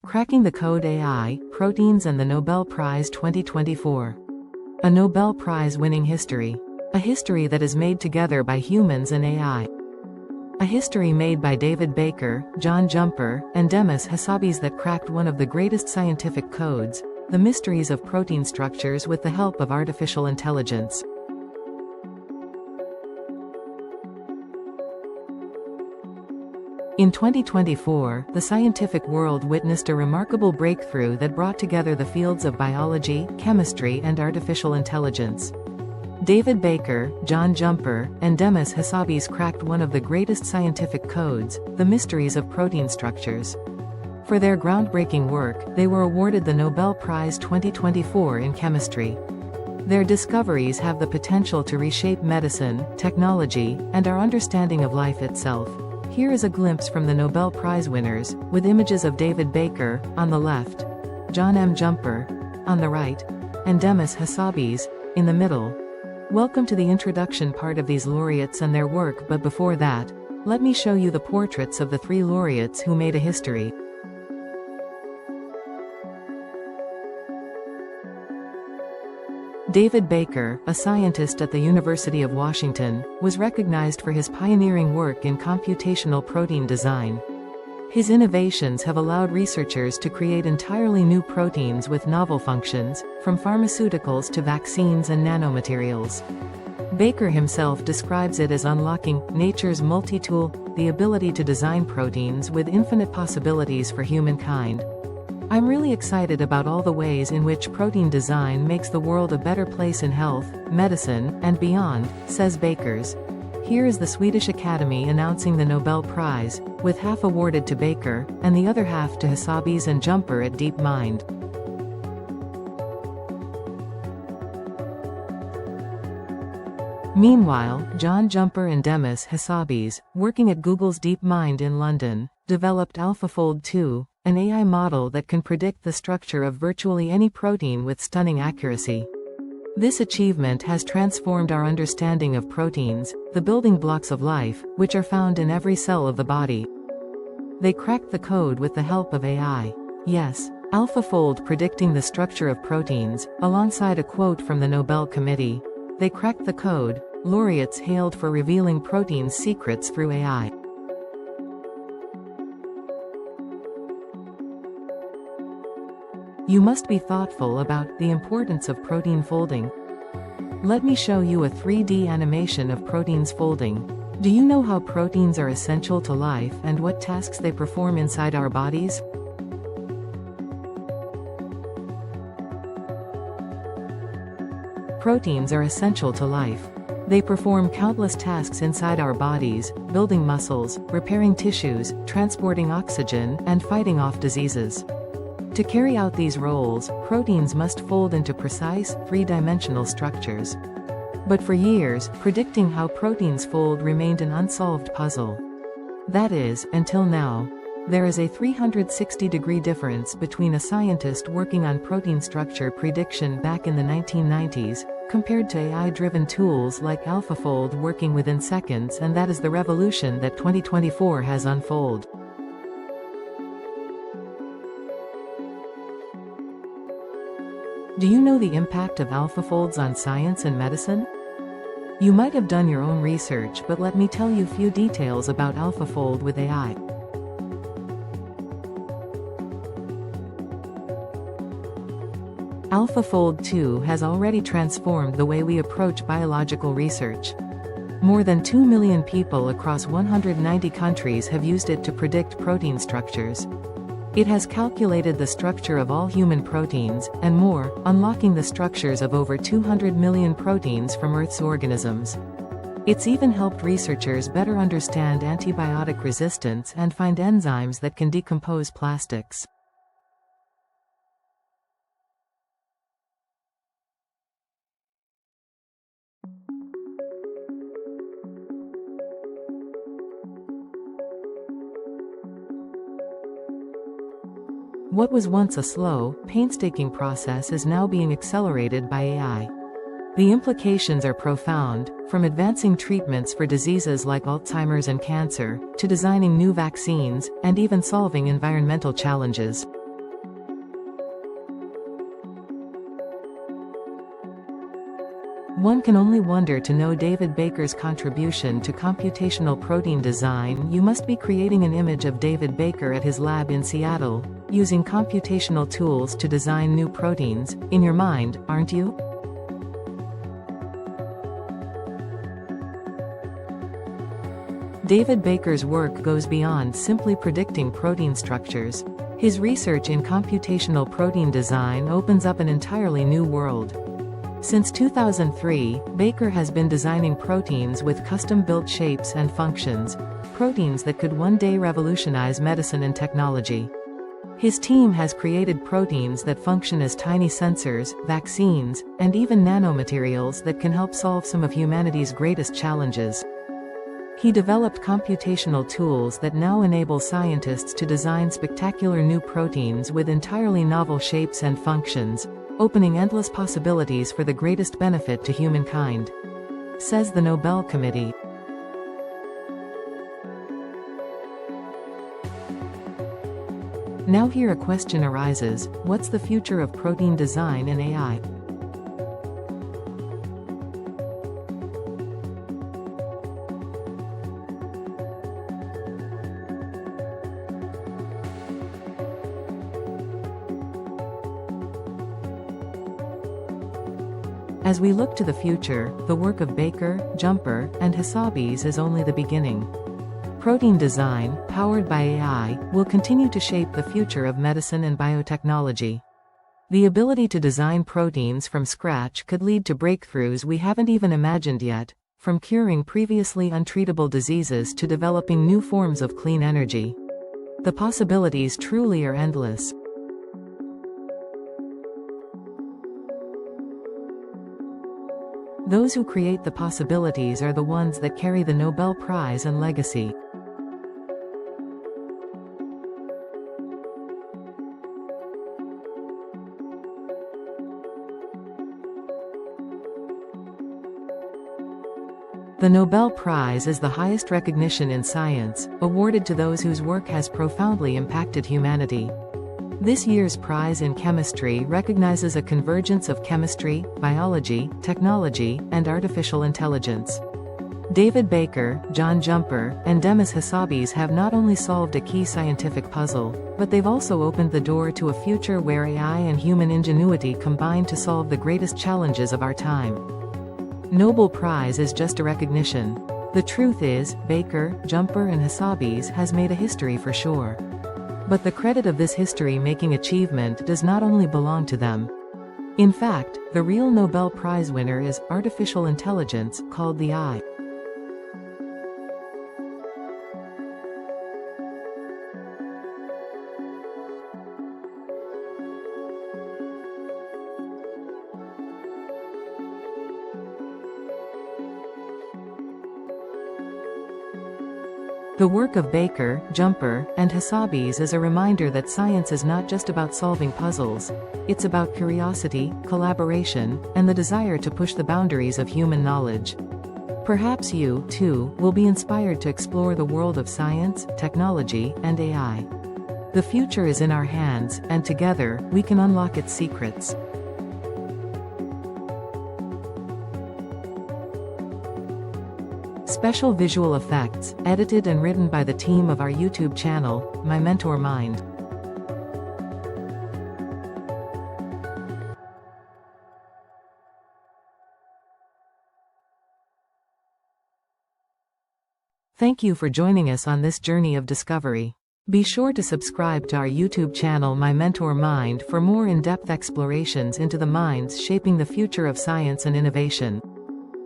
Cracking the Code AI, Proteins and the Nobel Prize 2024. A Nobel Prize winning history. A history that is made together by humans and AI. A history made by David Baker, John Jumper, and Demis Hassabis that cracked one of the greatest scientific codes, the mysteries of protein structures with the help of artificial intelligence. In 2024, the scientific world witnessed a remarkable breakthrough that brought together the fields of biology, chemistry, and artificial intelligence. David Baker, John Jumper, and Demis Hassabis cracked one of the greatest scientific codes, the mysteries of protein structures. For their groundbreaking work, they were awarded the Nobel Prize 2024 in chemistry. Their discoveries have the potential to reshape medicine, technology, and our understanding of life itself. Here is a glimpse from the Nobel Prize winners, with images of David Baker, on the left, John M. Jumper, on the right, and Demis Hassabis, in the middle. Welcome to the introduction part of these laureates and their work, but before that, let me show you the portraits of the three laureates who made a history. David Baker, a scientist at the University of Washington, was recognized for his pioneering work in computational protein design. His innovations have allowed researchers to create entirely new proteins with novel functions, from pharmaceuticals to vaccines and nanomaterials. Baker himself describes it as unlocking nature's multi-tool, the ability to design proteins with infinite possibilities for humankind. I'm really excited about all the ways in which protein design makes the world a better place in health, medicine, and beyond, says Baker's. Here is the Swedish Academy announcing the Nobel Prize, with half awarded to Baker, and the other half to Hassabis and Jumper at DeepMind. Meanwhile, John Jumper and Demis Hassabis, working at Google's DeepMind in London, developed AlphaFold 2, an AI model that can predict the structure of virtually any protein with stunning accuracy. This achievement has transformed our understanding of proteins, the building blocks of life, which are found in every cell of the body. They cracked the code with the help of AI. Yes, AlphaFold predicting the structure of proteins, alongside a quote from the Nobel Committee. They cracked the code, laureates hailed for revealing protein secrets through AI. You must be thoughtful about the importance of protein folding. Let me show you a 3D animation of proteins folding. Do you know how proteins are essential to life and what tasks they perform inside our bodies? Proteins are essential to life. They perform countless tasks inside our bodies, building muscles, repairing tissues, transporting oxygen, and fighting off diseases. To carry out these roles, proteins must fold into precise, three-dimensional structures. But for years, predicting how proteins fold remained an unsolved puzzle. That is, until now. There is a 360-degree difference between a scientist working on protein structure prediction back in the 1990s, compared to AI-driven tools like AlphaFold working within seconds, and that is the revolution that 2024 has unfolded. Do you know the impact of AlphaFolds on science and medicine? You might have done your own research, but let me tell you a few details about AlphaFold with AI. AlphaFold 2 has already transformed the way we approach biological research. More than 2 million people across 190 countries have used it to predict protein structures. It has calculated the structure of all human proteins, and more, unlocking the structures of over 200 million proteins from Earth's organisms. It's even helped researchers better understand antibiotic resistance and find enzymes that can decompose plastics. What was once a slow, painstaking process is now being accelerated by AI. The implications are profound, from advancing treatments for diseases like Alzheimer's and cancer, to designing new vaccines, and even solving environmental challenges. One can only wonder to know David Baker's contribution to computational protein design. You must be creating an image of David Baker at his lab in Seattle, using computational tools to design new proteins, in your mind, aren't you? David Baker's work goes beyond simply predicting protein structures. His research in computational protein design opens up an entirely new world. Since 2003, Baker has been designing proteins with custom-built shapes and functions, proteins that could one day revolutionize medicine and technology. His team has created proteins that function as tiny sensors, vaccines, and even nanomaterials that can help solve some of humanity's greatest challenges. He developed computational tools that now enable scientists to design spectacular new proteins with entirely novel shapes and functions, opening endless possibilities for the greatest benefit to humankind, says the Nobel Committee. Now here a question arises: what's the future of protein design and AI? As we look to the future, the work of Baker, Jumper, and Hassabis is only the beginning. Protein design, powered by AI, will continue to shape the future of medicine and biotechnology. The ability to design proteins from scratch could lead to breakthroughs we haven't even imagined yet, from curing previously untreatable diseases to developing new forms of clean energy. The possibilities truly are endless. Those who create the possibilities are the ones that carry the Nobel Prize and legacy. The Nobel Prize is the highest recognition in science, awarded to those whose work has profoundly impacted humanity. This year's prize in chemistry recognizes a convergence of chemistry, biology, technology, and artificial intelligence. David Baker, John Jumper, and Demis Hassabis have not only solved a key scientific puzzle, but they've also opened the door to a future where AI and human ingenuity combine to solve the greatest challenges of our time. Nobel Prize is just a recognition. The truth is, Baker, Jumper, and Hassabis has made a history for sure. But the credit of this history-making achievement does not only belong to them. In fact, the real Nobel Prize winner is artificial intelligence, called the AI. The work of Baker, Jumper, and Hassabis is a reminder that science is not just about solving puzzles. It's about curiosity, collaboration, and the desire to push the boundaries of human knowledge. Perhaps you, too, will be inspired to explore the world of science, technology, and AI. The future is in our hands, and together, we can unlock its secrets. Special visual effects, edited and written by the team of our YouTube channel, My Mentor Mind. Thank you for joining us on this journey of discovery. Be sure to subscribe to our YouTube channel My Mentor Mind for more in-depth explorations into the minds shaping the future of science and innovation.